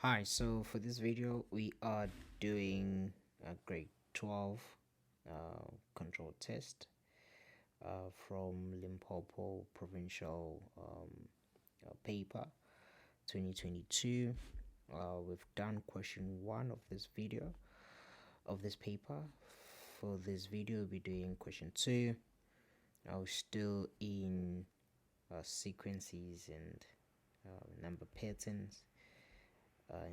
Hi, so for this video, we are doing a grade 12 control test from Limpopo Provincial paper 2022. We've done question 1 of this video, of this paper. For this video, we'll be doing question 2. We're still in sequences and number patterns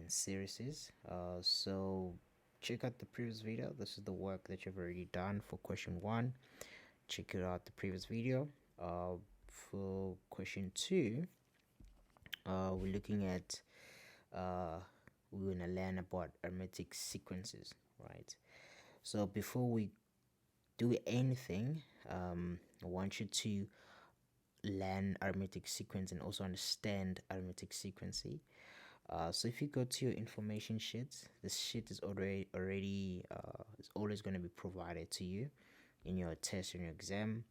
in series. So check out the previous video. This is the work that you've already done for question 1. Check it out the previous video. For question 2, we're looking at we're gonna learn about arithmetic sequences, right? So before we do anything, I want you to learn arithmetic sequence and also understand arithmetic sequencing. So if you go to your information sheets, this sheet is already it's always going to be provided to you in your test, in your exam.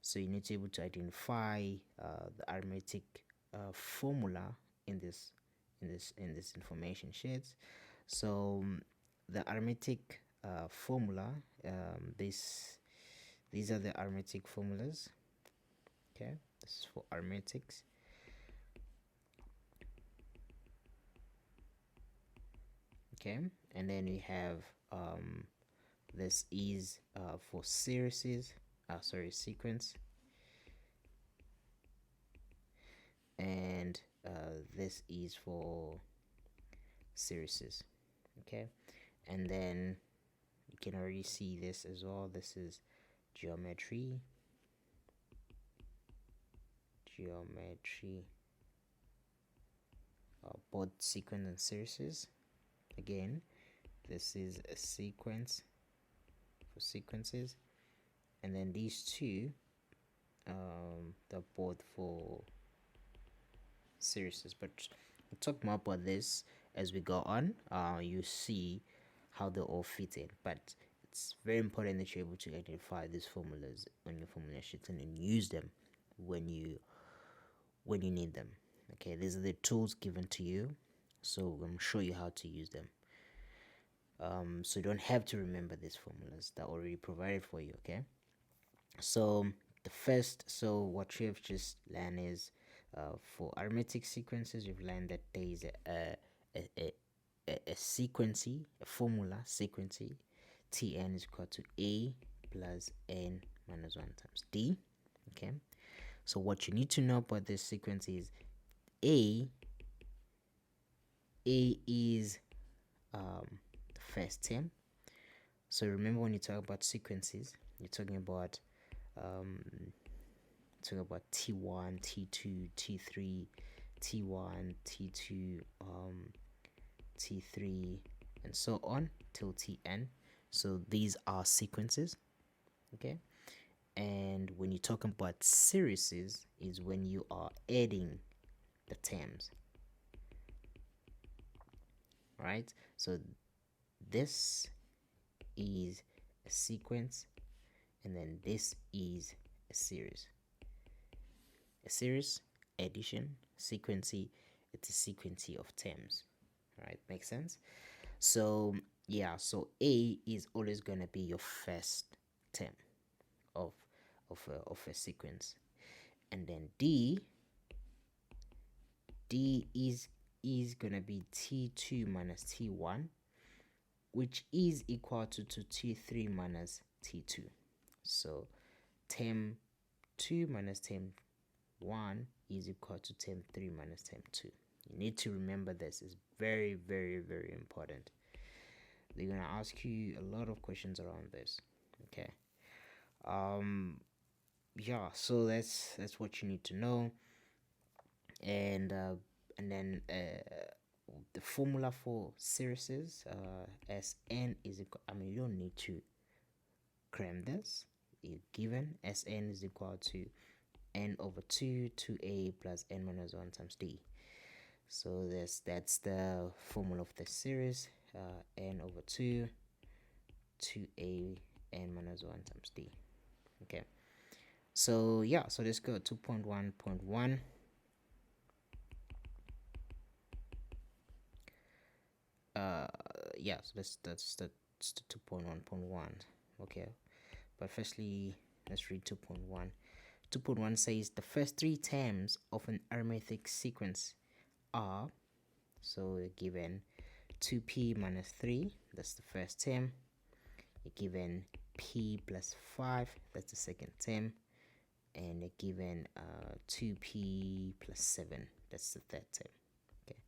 So you need to be able to identify the arithmetic formula in this information sheets. So the arithmetic formula, these are the arithmetic formulas. Okay, this is for arithmetics. Okay, and then we have this is for series, sequence, and this is for series. Okay, and then you can already see this as well. This is geometry, both sequence and series. Again, this is a sequence for sequences, and then these two they're both for series. But we'll talk more about this as we go on. You see how they all fit in, but it's very important that you're able to identify these formulas on your formula sheet and use them when you need them. Okay, these are the tools given to you, so I'm going to show you how to use them. So you don't have to remember these formulas that are already provided for you. Okay, so what you have just learned is for arithmetic sequences, you've learned that there is a sequency, a formula sequency. Tn is equal to a plus n minus 1 times d. Okay, so what you need to know about this sequence is a is the first term. So remember, when you talk about sequences, you're talking about T1, T2, T3, T1, T2, T3, and so on till Tn. So these are sequences. Okay, and when you're talking about series is when you are adding the terms, right? So this is a sequence, and then this is a series. A series, addition, sequency, it's a sequence of terms, right? Makes sense? So yeah, so a is always gonna be your first term of a sequence, and then d is gonna be t2 minus t1, which is equal to t3 minus t2. So term 2 minus term 1 is equal to term 3 minus term 2. You need to remember this. It's very, very, very important. They're gonna ask you a lot of questions around this. Okay. Yeah, so that's what you need to know. And then the formula for series is Sn is equal, you don't need to cram this. You're given Sn is equal to n over 2 2a plus n minus 1 times d. So that's the formula of the series, n over 2 2a n minus 1 times d. Okay, so yeah, so let's go 2.1.1. yeah, so that's the 2.1.1. Okay, but firstly let's read 2.1. 2.1 says the first three terms of an arithmetic sequence are, so we're given 2p minus 3, that's the first term. You're given p plus 5, that's the second term. And you're given 2p plus 7, that's the third term. Okay.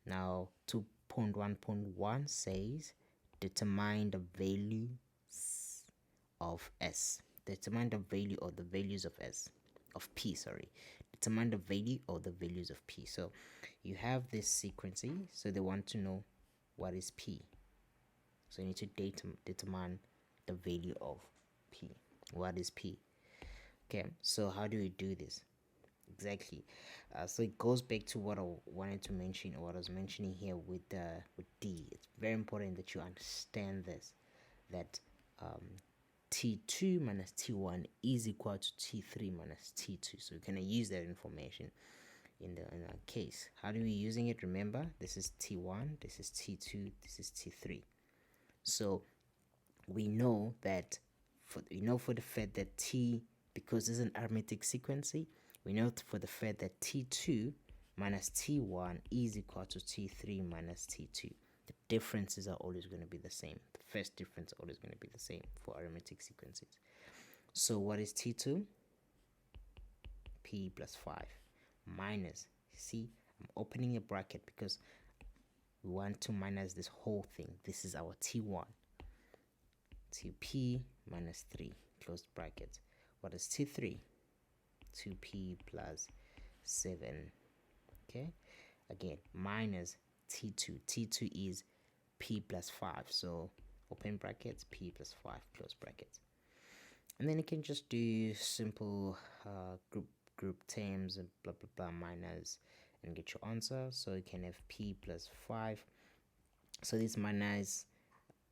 Now 2.1.1 says determine the value of s. Determine the value or the values of s, of p, sorry. Determine the value or the values of p. So you have this sequencing, so they want to know what is p. So you need to determine the value of p. What is p? Okay, so how do we do this? Exactly. So it goes back to what I wanted to mention, or what I was mentioning here with D. It's very important that you understand this, that T2 minus T1 is equal to T3 minus T2. So we're gonna use that information in our case. How do we using it? Remember, this is T1, this is T2, this is T3. So we know that for the fact that T, because this is an arithmetic sequence, we know for the fact that T2 minus T1 is equal to T3 minus T2. The differences are always going to be the same. The first difference is always going to be the same for arithmetic sequences. So what is T2? P plus 5 minus, see, I'm opening a bracket because we want to minus this whole thing. This is our T1. 2p minus 3, close bracket. What is T3? 2p plus 7. Okay, again, minus T2. T2 is p plus 5, so open brackets, p plus 5, close brackets. And then you can just do simple group terms and blah blah blah minus and get your answer. So you can have p plus 5. So this minus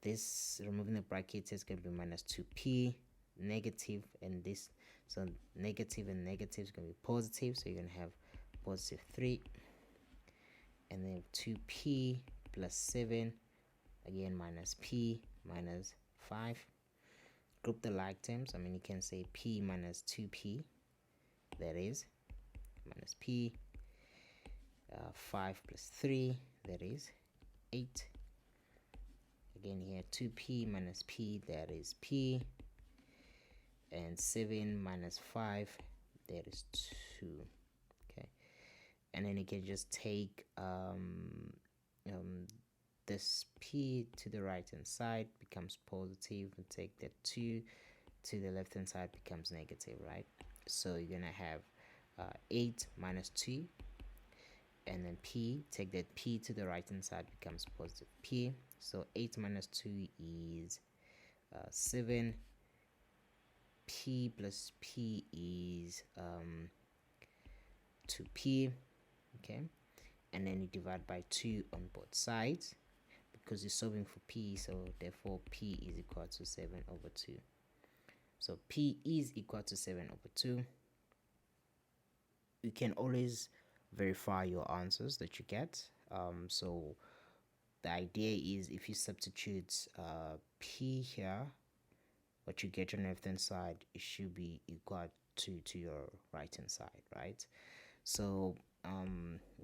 this, removing the brackets, is going to be minus 2p negative, and this, so negative and negative is going to be positive, so you're going to have positive 3, and then 2p plus 7, again minus p minus 5. Group the like terms. I mean, you can say p minus 2p, that is minus p, 5 plus 3, that is 8. Again here, 2p minus p, that is p, and 7 minus 5, that is 2. Okay, and then you can just take this p to the right hand side becomes positive, and take that 2 to the left hand side becomes negative, right? So you're gonna have 8 minus 2, and then p, take that p to the right hand side becomes positive p. So 8 minus 2 is 7. P plus p is 2p. Okay, and then you divide by 2 on both sides because you're solving for p, so therefore p is equal to 7 over 2. So p is equal to 7 over 2. You can always verify your answers that you get. So the idea is, if you substitute p here, what you get on the left hand side, it should be equal to your right hand side, right? So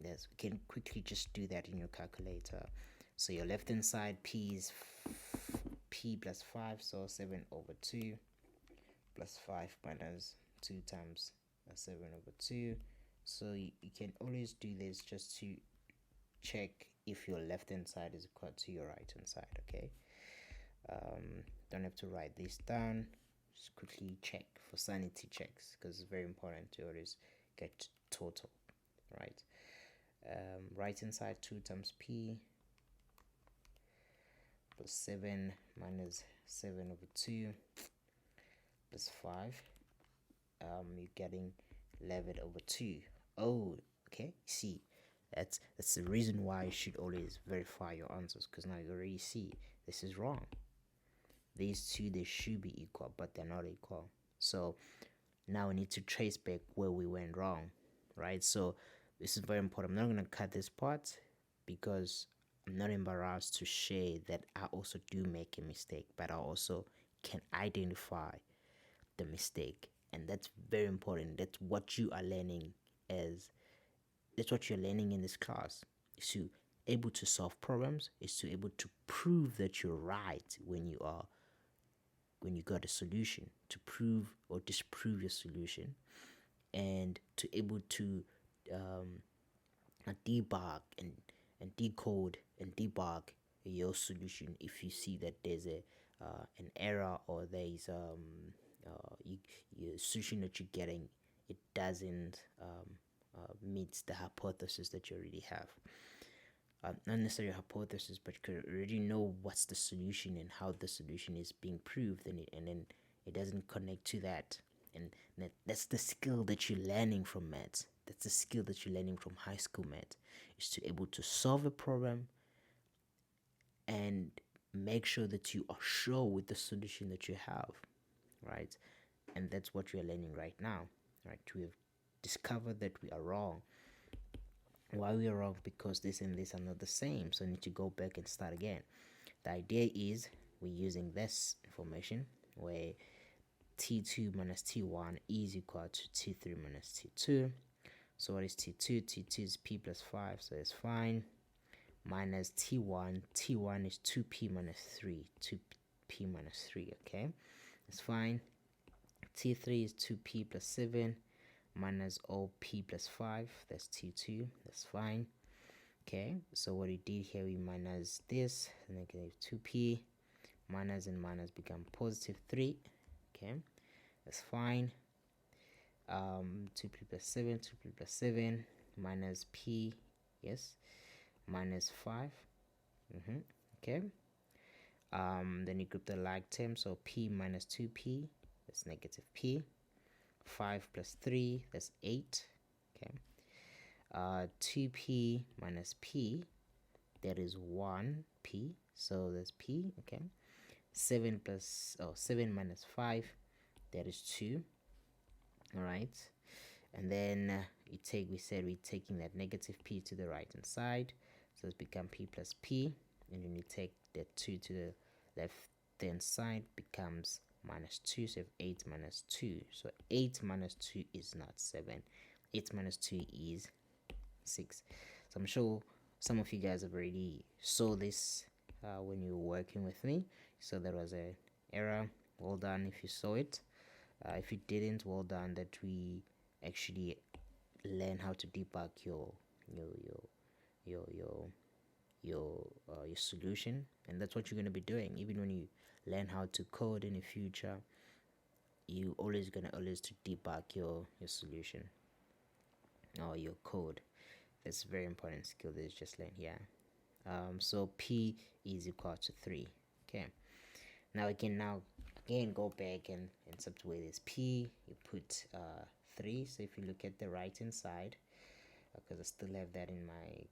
yes, we can quickly just do that in your calculator. So your left hand side, p is p plus 5, so 7 over 2 plus 5 minus 2 times 7 over 2. So you can always do this just to check if your left hand side is equal to your right hand side. Okay, don't have to write this down, just quickly check for sanity checks, because it's very important to always get total, right? Right hand side, 2 times p plus 7 minus 7 over 2 plus 5. You're getting 11 over 2. Oh, okay, see, that's the reason why you should always verify your answers, because now you already see this is wrong. These two, they should be equal, but they're not equal. So now we need to trace back where we went wrong, right? So this is very important. I'm not going to cut this part because I'm not embarrassed to share that I also do make a mistake, but I also can identify the mistake. And that's very important. That's what you are learning as that's what you're learning in this class, is to able to solve problems, is to able to prove that you're right when you got a solution, to prove or disprove your solution, and to able to um, debug and decode and debug your solution if you see that there's an error, or there's your solution that you're getting, it doesn't meet the hypothesis that you already have. Not necessarily a hypothesis, but you already know what's the solution and how the solution is being proved, and then it doesn't connect to that. And that's the skill that you're learning from maths. That's the skill that you're learning from high school maths, is to able to solve a problem and make sure that you are sure with the solution that you have, right? And that's what we are learning right now, right? We have discovered that we are wrong. Why we are wrong? Because this and this are not the same, so I need to go back and start again. The idea is we're using this information where t2 minus t1 is equal to t3 minus t2. So what is t2? T2 is p plus 5, so it's fine. Minus t1, t1 is 2p minus 3, 2p minus 3, okay? It's fine. T3 is 2p plus 7 minus op plus 5, that's t2, that's fine. Okay, so what we did here, we minus this, negative 2p, minus and minus become positive 3, okay, that's fine. 2p plus 7, 2p plus 7, minus p, yes, minus 5, okay. Then you group the like term, so p minus 2p, that's negative p. 5 plus 3, that's 8, okay. 2p minus p, that is 1p, so that's p, okay. 7 minus 5, that is 2, all right. And then we said we're taking that negative p to the right hand side, so it's become p plus p, and then you take that 2 to the left hand side, becomes minus 2, so 8 minus 2, so 8 minus 2 is not 7, 8 minus 2 is 6. So I'm sure some of you guys have already saw this when you were working with me, so there was an error. Well done if you saw it. If you didn't, well done that we actually learn how to debug your solution, and that's what you're going to be doing. Even when you learn how to code in the future, you always to debug your solution or your code. That's a very important skill that is just learned here. So p is equal to 3. Okay, now again go back and substitute this p, you put 3. So if you look at the right hand side, because I still have that in my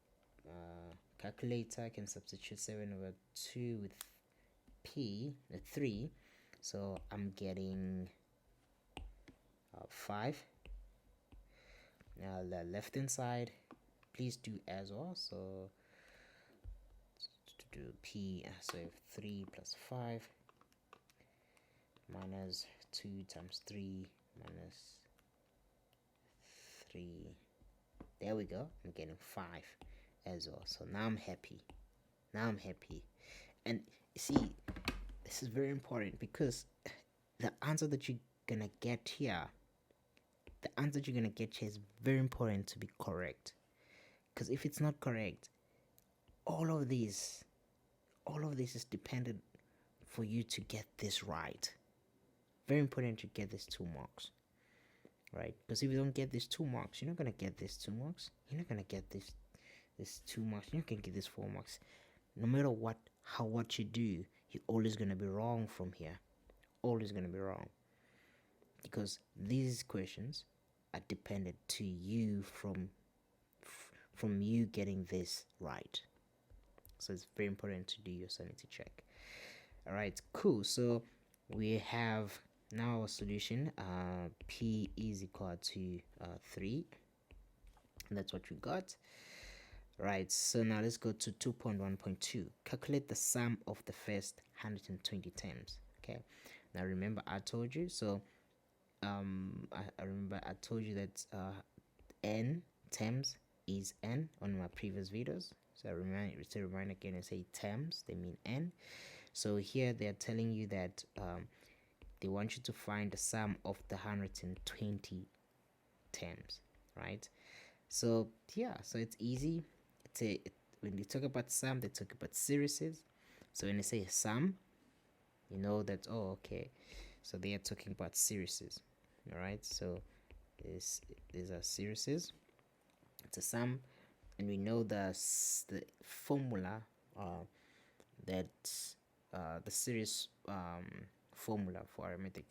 calculator, I can substitute 7 over 2 with p, 3, so I'm getting 5. Now the left hand side, please do as well. So to do p, so 3 plus 5 minus 2 times 3 minus 3. There we go. I'm getting 5 as well. So now I'm happy. And see, this is very important, because the answer that you're gonna get here, is very important to be correct. Because if it's not correct, all of this is dependent for you to get this right. Very important to get these 2 marks, right? Because if you don't get these 2 marks, you're not gonna get these 2 marks. You're not gonna get this 2 marks. You're not gonna get this 4 marks. No matter what you do, you're always gonna be wrong from here. Always gonna be wrong, because these questions are dependent to you from you getting this right. So it's very important to do your sanity check. All right, cool. So we have now a solution. P is equal to 3. And that's what we got. Right, so now let's go to 2.1.2. Calculate the sum of the first 120 terms. Okay, now remember I told you, so I remember I told you that n terms is n on my previous videos. So remind again and say terms, they mean n. So here they're telling you that they want you to find the sum of the 120 terms, right? So yeah, so it's easy. When they talk about sum, they talk about series. So when they say sum, you know that, oh, okay, so they are talking about series. All right, so these are series. It's a sum, and we know the formula that the series formula for arithmetic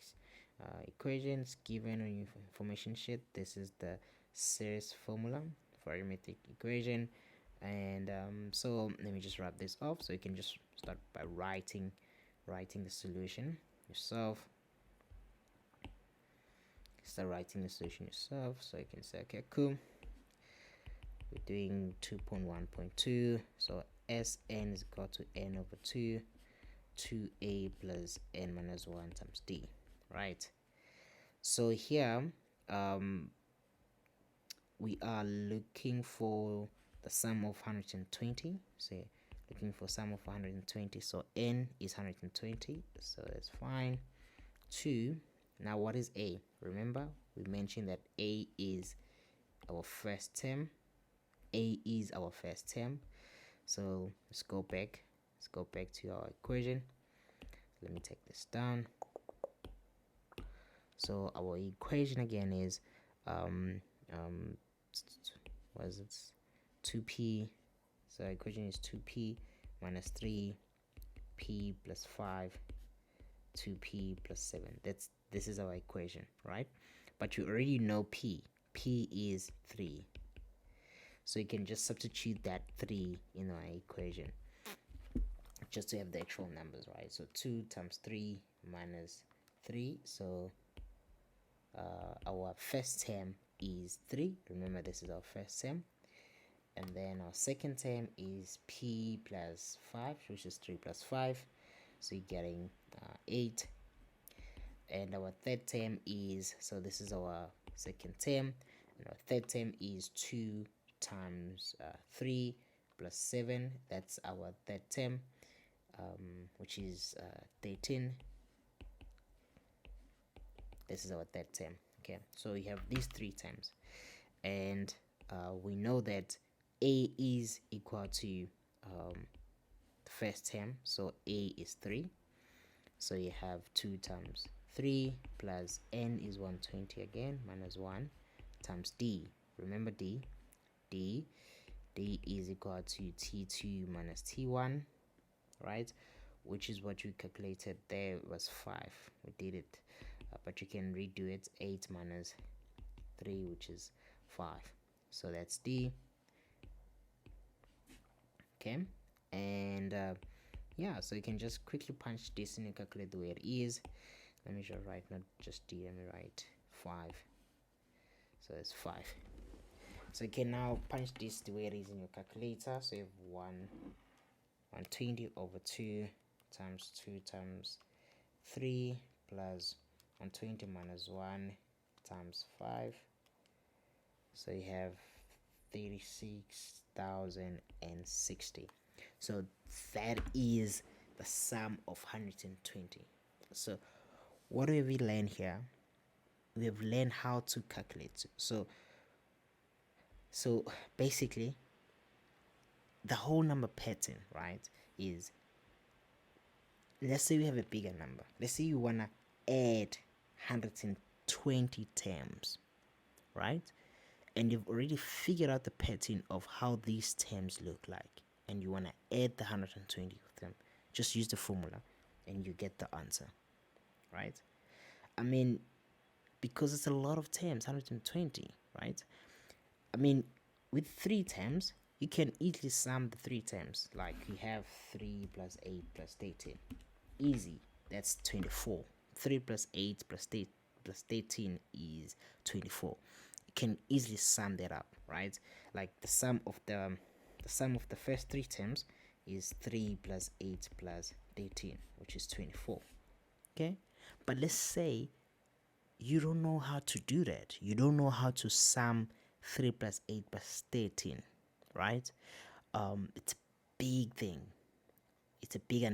equations given on your information sheet. This is the series formula for arithmetic equation. And so let me just wrap this up, so you can just start by writing the solution yourself. Start writing the solution yourself, so you can say, okay, cool, we're doing 2.1.2, so Sn is equal to n over 2, 2a plus n minus 1 times d, right? So here we are looking for the sum of 120. So looking for sum of 120, so n is 120, so that's fine. 2, now what is a? Remember we mentioned that a is our first term. A is our first term. So let's go back to our equation. Let me take this down. So our equation again is what is it, 2p. So our equation is 2p minus 3p plus 5, 2p plus 7. This is our equation, right? But you already know p is 3, so you can just substitute that 3 in our equation just to have the actual numbers, right? So 2 times 3 minus 3, so our first term is 3. Remember, this is our first term. And then our second term is p plus 5, which is 3 plus 5, so you're getting 8. And our third term is, so this is our second term, and our third term is 2 times 3 plus 7. That's our third term, which is 13. This is our third term. Okay, so we have these 3 terms, and we know that a is equal to the first term, so a is 3. So you have 2 times 3 plus n is 120 again, minus 1 times d. Remember d is equal to t2 minus t1, right? Which is what you calculated there, was 5. We did it, but you can redo it. 8 minus 3, which is 5. So that's d. Okay, and yeah, so you can just quickly punch this in and calculate the way it is. Let me just write, not just d, let me write 5. So it's 5. So you can now punch this the way it is in your calculator. So you have 120 over 2 times 2 times 3 plus 120 minus 1 times 5. So you have 36,060. So that is the sum of 120. So what have we learned here? We have learned how to calculate. So basically the whole number pattern, right, is, let's say we have a bigger number. Let's say you want to add 120 terms, right? And you've already figured out the pattern of how these terms look like, and you want to add the 120 of them. Just use the formula and you get the answer, right? I mean, because it's a lot of terms, 120, right? I mean, with 3 terms, you can easily sum the 3 terms. Like you have 3 plus 8 plus 13. Easy, that's 24. 3 plus 8 plus 13 is 24. You can easily sum that up, right? Like the sum of the the sum of the first three terms is 3 plus 8 plus 13, which is 24. Okay, but let's say you don't know how to do that. You don't know how to sum 3 plus 8 plus 13, right? It's a big thing. It's a big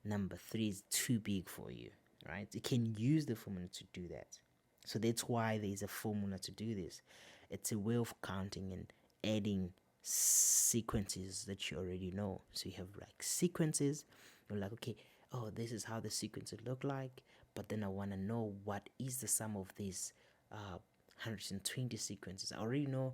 number. 3 is too big for you, right? You can use the formula to do that. So that's why there's a formula to do this. It's a way of counting and adding sequences that you already know. So you have like sequences. You're like, okay, oh, this is how the sequences look like. But then I want to know what is the sum of these 120 sequences. I already know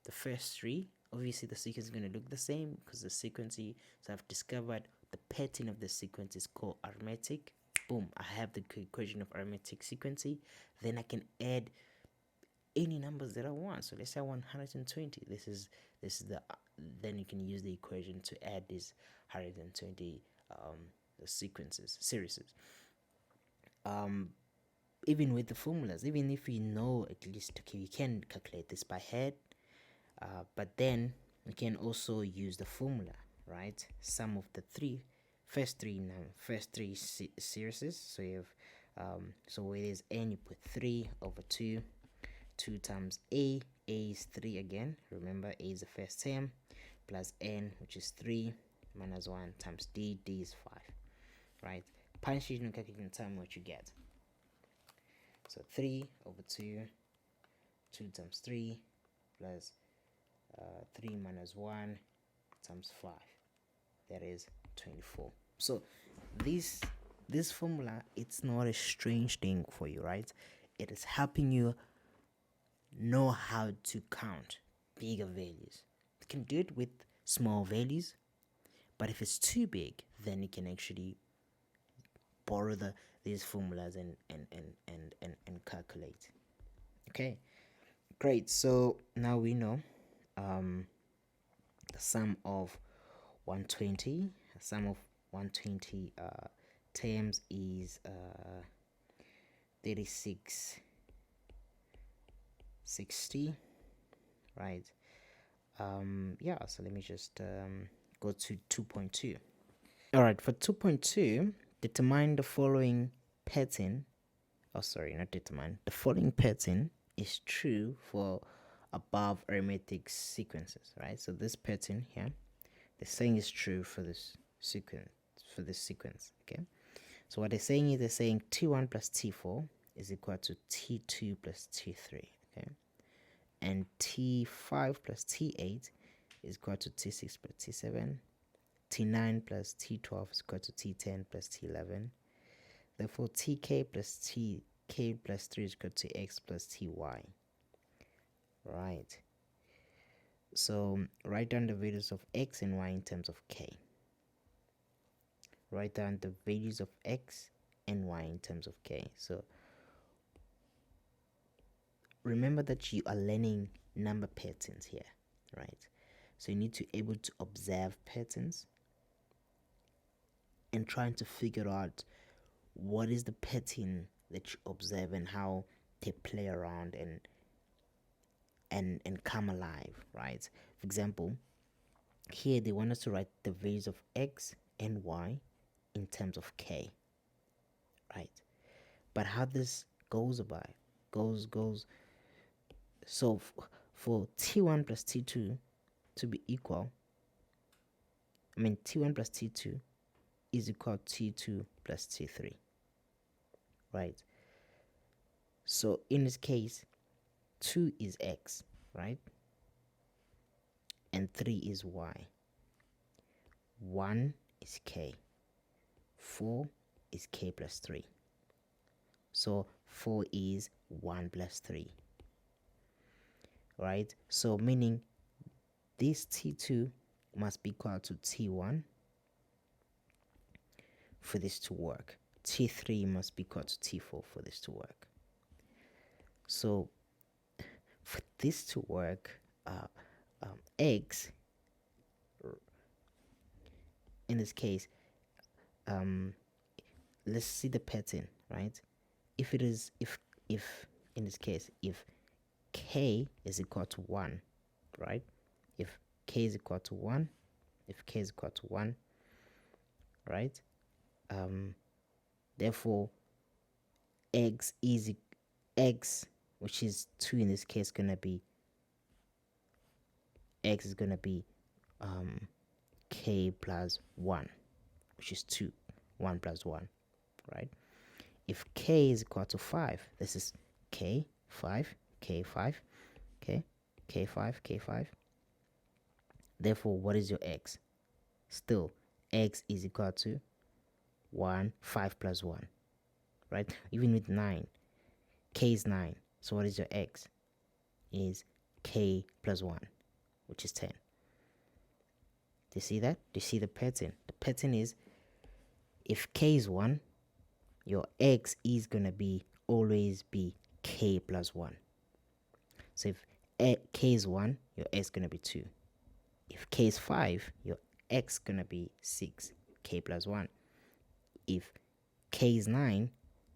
the first three. Obviously, the sequence is going to look the same because the sequence. So I've discovered the pattern of the sequence is called arithmetic. Boom, I have the equation of arithmetic sequence. Then I can add any numbers that I want. So let's say I want 120. This is the then you can use the equation to add these 120 the series. Even with the formulas, even if you know at least, okay, you can calculate this by head, but then you can also use the formula, right? Sum of the first three series. So you have so where it is n, you put 3 over 2. 2 times a is 3 again. Remember, a is the first term, plus n, which is 3, minus 1 times d is 5, right? Punch it in calculating, tell me what you get. So 3 over 2, 2 times 3, plus 3 minus 1 times 5. That is 24. So this formula, it's not a strange thing for you, right? It is helping you know how to count bigger values. You can do it with small values, but if it's too big, then you can actually borrow these formulas and calculate. Okay, great. So now we know the sum of 120. The sum of 120 terms is 3660, right? Yeah, so let me just go to 2.2. All right, for 2.2, determine the following pattern. Oh, sorry, not determine. The following pattern is true for above arithmetic sequences, right? So this pattern here, the saying is true for this sequence. Okay. So what they're saying is, they're saying T1 plus T4 is equal to T2 plus T3. Okay. And T5 plus T8 is equal to T6 plus T7. T9 plus T12 is equal to T10 plus T11. Therefore, Tk plus Tk plus 3 is equal to X plus Ty. Right. So write down the values of X and Y in terms of K. Write down the values of X and Y in terms of K. So remember that you are learning number patterns here, right? So you need to be able to observe patterns and trying to figure out what is the pattern that you observe and how they play around and come alive, right? For example, here they want us to write the values of X and Y in terms of K, right? But how this goes so for T1 plus T2 to be equal, T1 plus T2 is equal to T2 plus T3, right? So in this case, 2 is X, right? And 3 is Y. 1 is K. 4 is K plus 3. So 4 is 1 plus 3. Right? So meaning this T2 must be equal to T1 for this to work. T3 must be equal to T4 for this to work. So for this to work, X, in this case, let's see the pattern, right? If in this case, if K is equal to 1, right? If k is equal to 1, if k is equal to 1, right, therefore x, which is 2 in this case, gonna be x is gonna be k plus 1, which is 2. 1 plus 1, right? If k is equal to 5, this is k, 5, k5, okay, k5, k5. Therefore, what is your x? Still, x is equal to 1, 5 plus 1, right? Even with 9, k is 9. So what is your x? Is k plus 1, which is 10. Do you see that? Do you see the pattern? The pattern is, if k is 1, your x is going to be always be k plus 1. So if k is 1, your x is going to be 2. If k is 5, your x is going to be 6, k plus 1. If k is 9,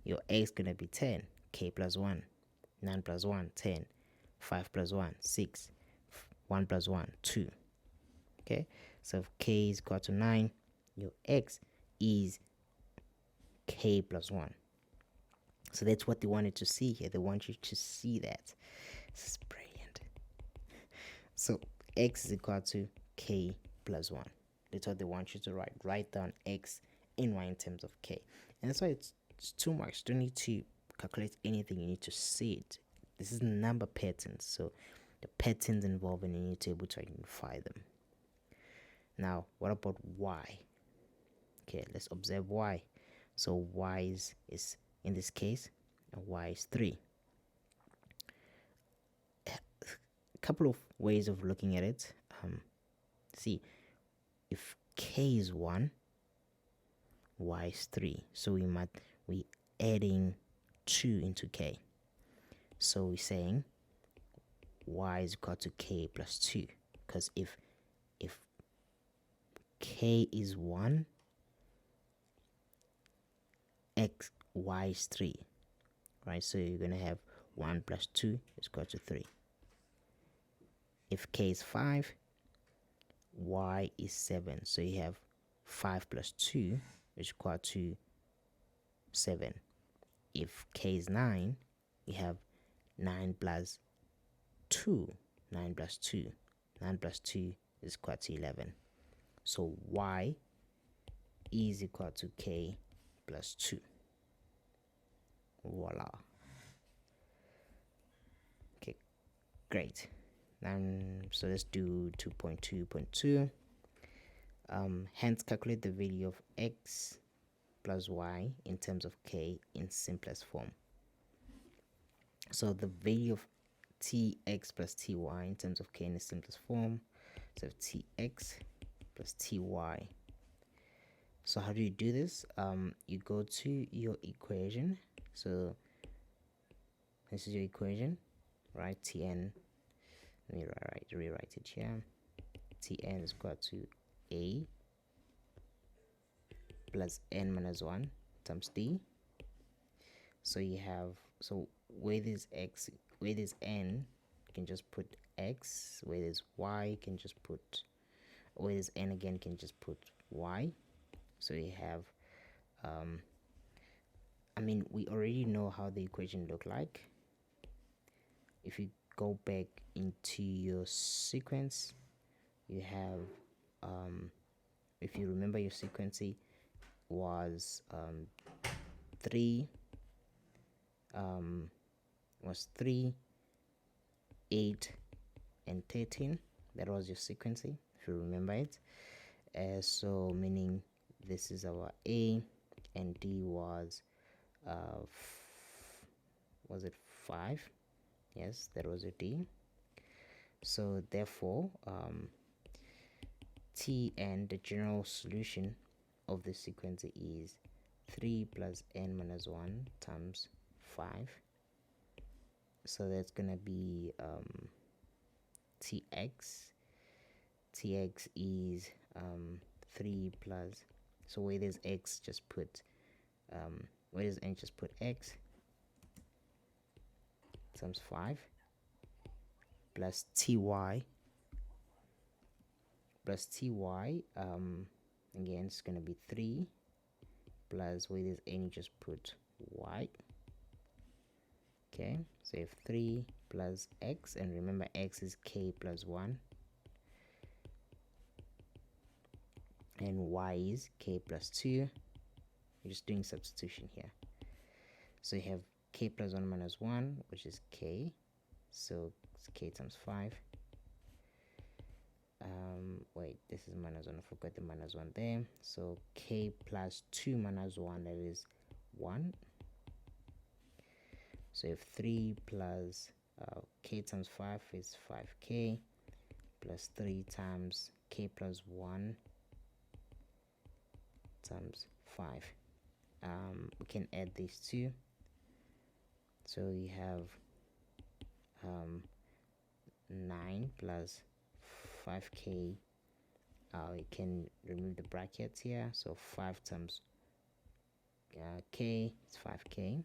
your x is going to be 10, k plus 1. 9 plus 1, 10. 5 plus 1, 6. 1 plus 1, 2. Okay, so if k is equal to 9, your x is k plus 1. So that's what they wanted to see here. They want you to see that. This is brilliant. So x is equal to k plus 1. That's what they want you to write. Write down x and y in terms of k. And that's why it's too much. You don't need to calculate anything. You need to see it. This is number patterns. So the patterns involved, and you need to be able to identify them. Now, what about y? Okay, let's observe y. So y is in this case, y is 3. A couple of ways of looking at it. See, if k is 1, y is 3. So we adding 2 into k. So we're saying y is equal to k plus 2. Because if k is 1, y is 3, right? So you're going to have 1 plus 2 is equal to 3. If k is 5, y is 7. So you have 5 plus 2 is equal to 7. If k is 9, you have 9 plus 2. 9 plus 2. 9 plus 2 is equal to 11. So y is equal to k plus 2. Voila. Okay, great. So let's do 2.2.2. Hence calculate the value of x plus y in terms of k in simplest form. So the value of tx plus ty in terms of k in the simplest form. So tx plus ty. So how do you do this? You go to your equation. So this is your equation, right? Tn, let me rewrite it here. Tn is equal to a plus n minus 1 times d. So you have, so where there's x, where there's n, you can just put x. Where there's y, you can just put, where there's n again, you can just put y. So you have, I mean, we already know how the equation look like. If you go back into your sequence, you have, if you remember your sequence was 3, 8, and 13. That was your sequence, if you remember it. So meaning this is our a, and d was was it 5? Yes, that was a d. So therefore t, and the general solution of the sequence is 3 plus n minus 1 times 5. So that's gonna be tx is 3 plus, so where there's x, just put where there's n, just put x times 5 plus ty plus ty, again it's going to be 3 plus, where there's n you just put y. Okay, so you have 3 plus x, and remember x is k plus 1, and y is k plus 2. You're just doing substitution here. So you have k plus 1 minus 1, which is k, so it's k times 5. Wait, this is minus 1, I forgot the minus 1 there. So k plus 2 minus 1, that is 1. So if 3 plus k times 5 is 5k, plus 3 times k plus 1 times 5. We can add these two. So you have 9 plus 5k. You can remove the brackets here. So 5 times k is 5k.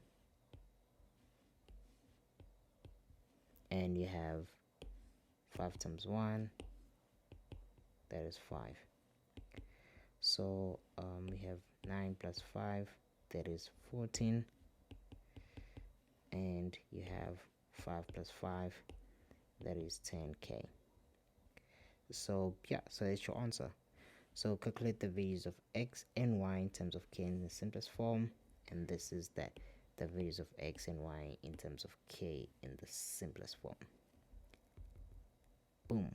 And you have 5 times 1, that is 5. So we have 9 plus 5, that is 14. And you have 5 plus 5, that is 10k. So yeah, so that's your answer. So calculate the values of x and y in terms of k in the simplest form, and this is the values of x and y in terms of k in the simplest form. Boom.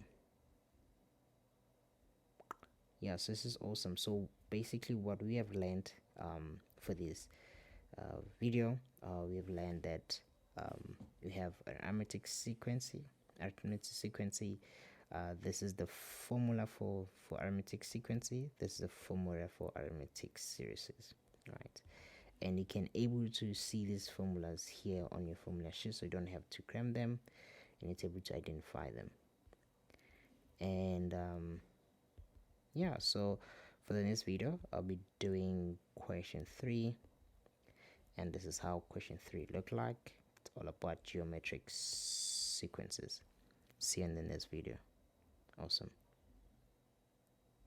Yeah, so this is awesome. So basically what we have learned for this video, we have learned that we have an arithmetic sequence. This is the formula for arithmetic sequence. This is the formula for arithmetic series, right? And you can able to see these formulas here on your formula sheet, so you don't have to cram them, and it's able to identify them. And yeah, so for the next video I'll be doing question 3, and this is how question 3 look like. It's all about geometric sequences. See you in the next video. Awesome.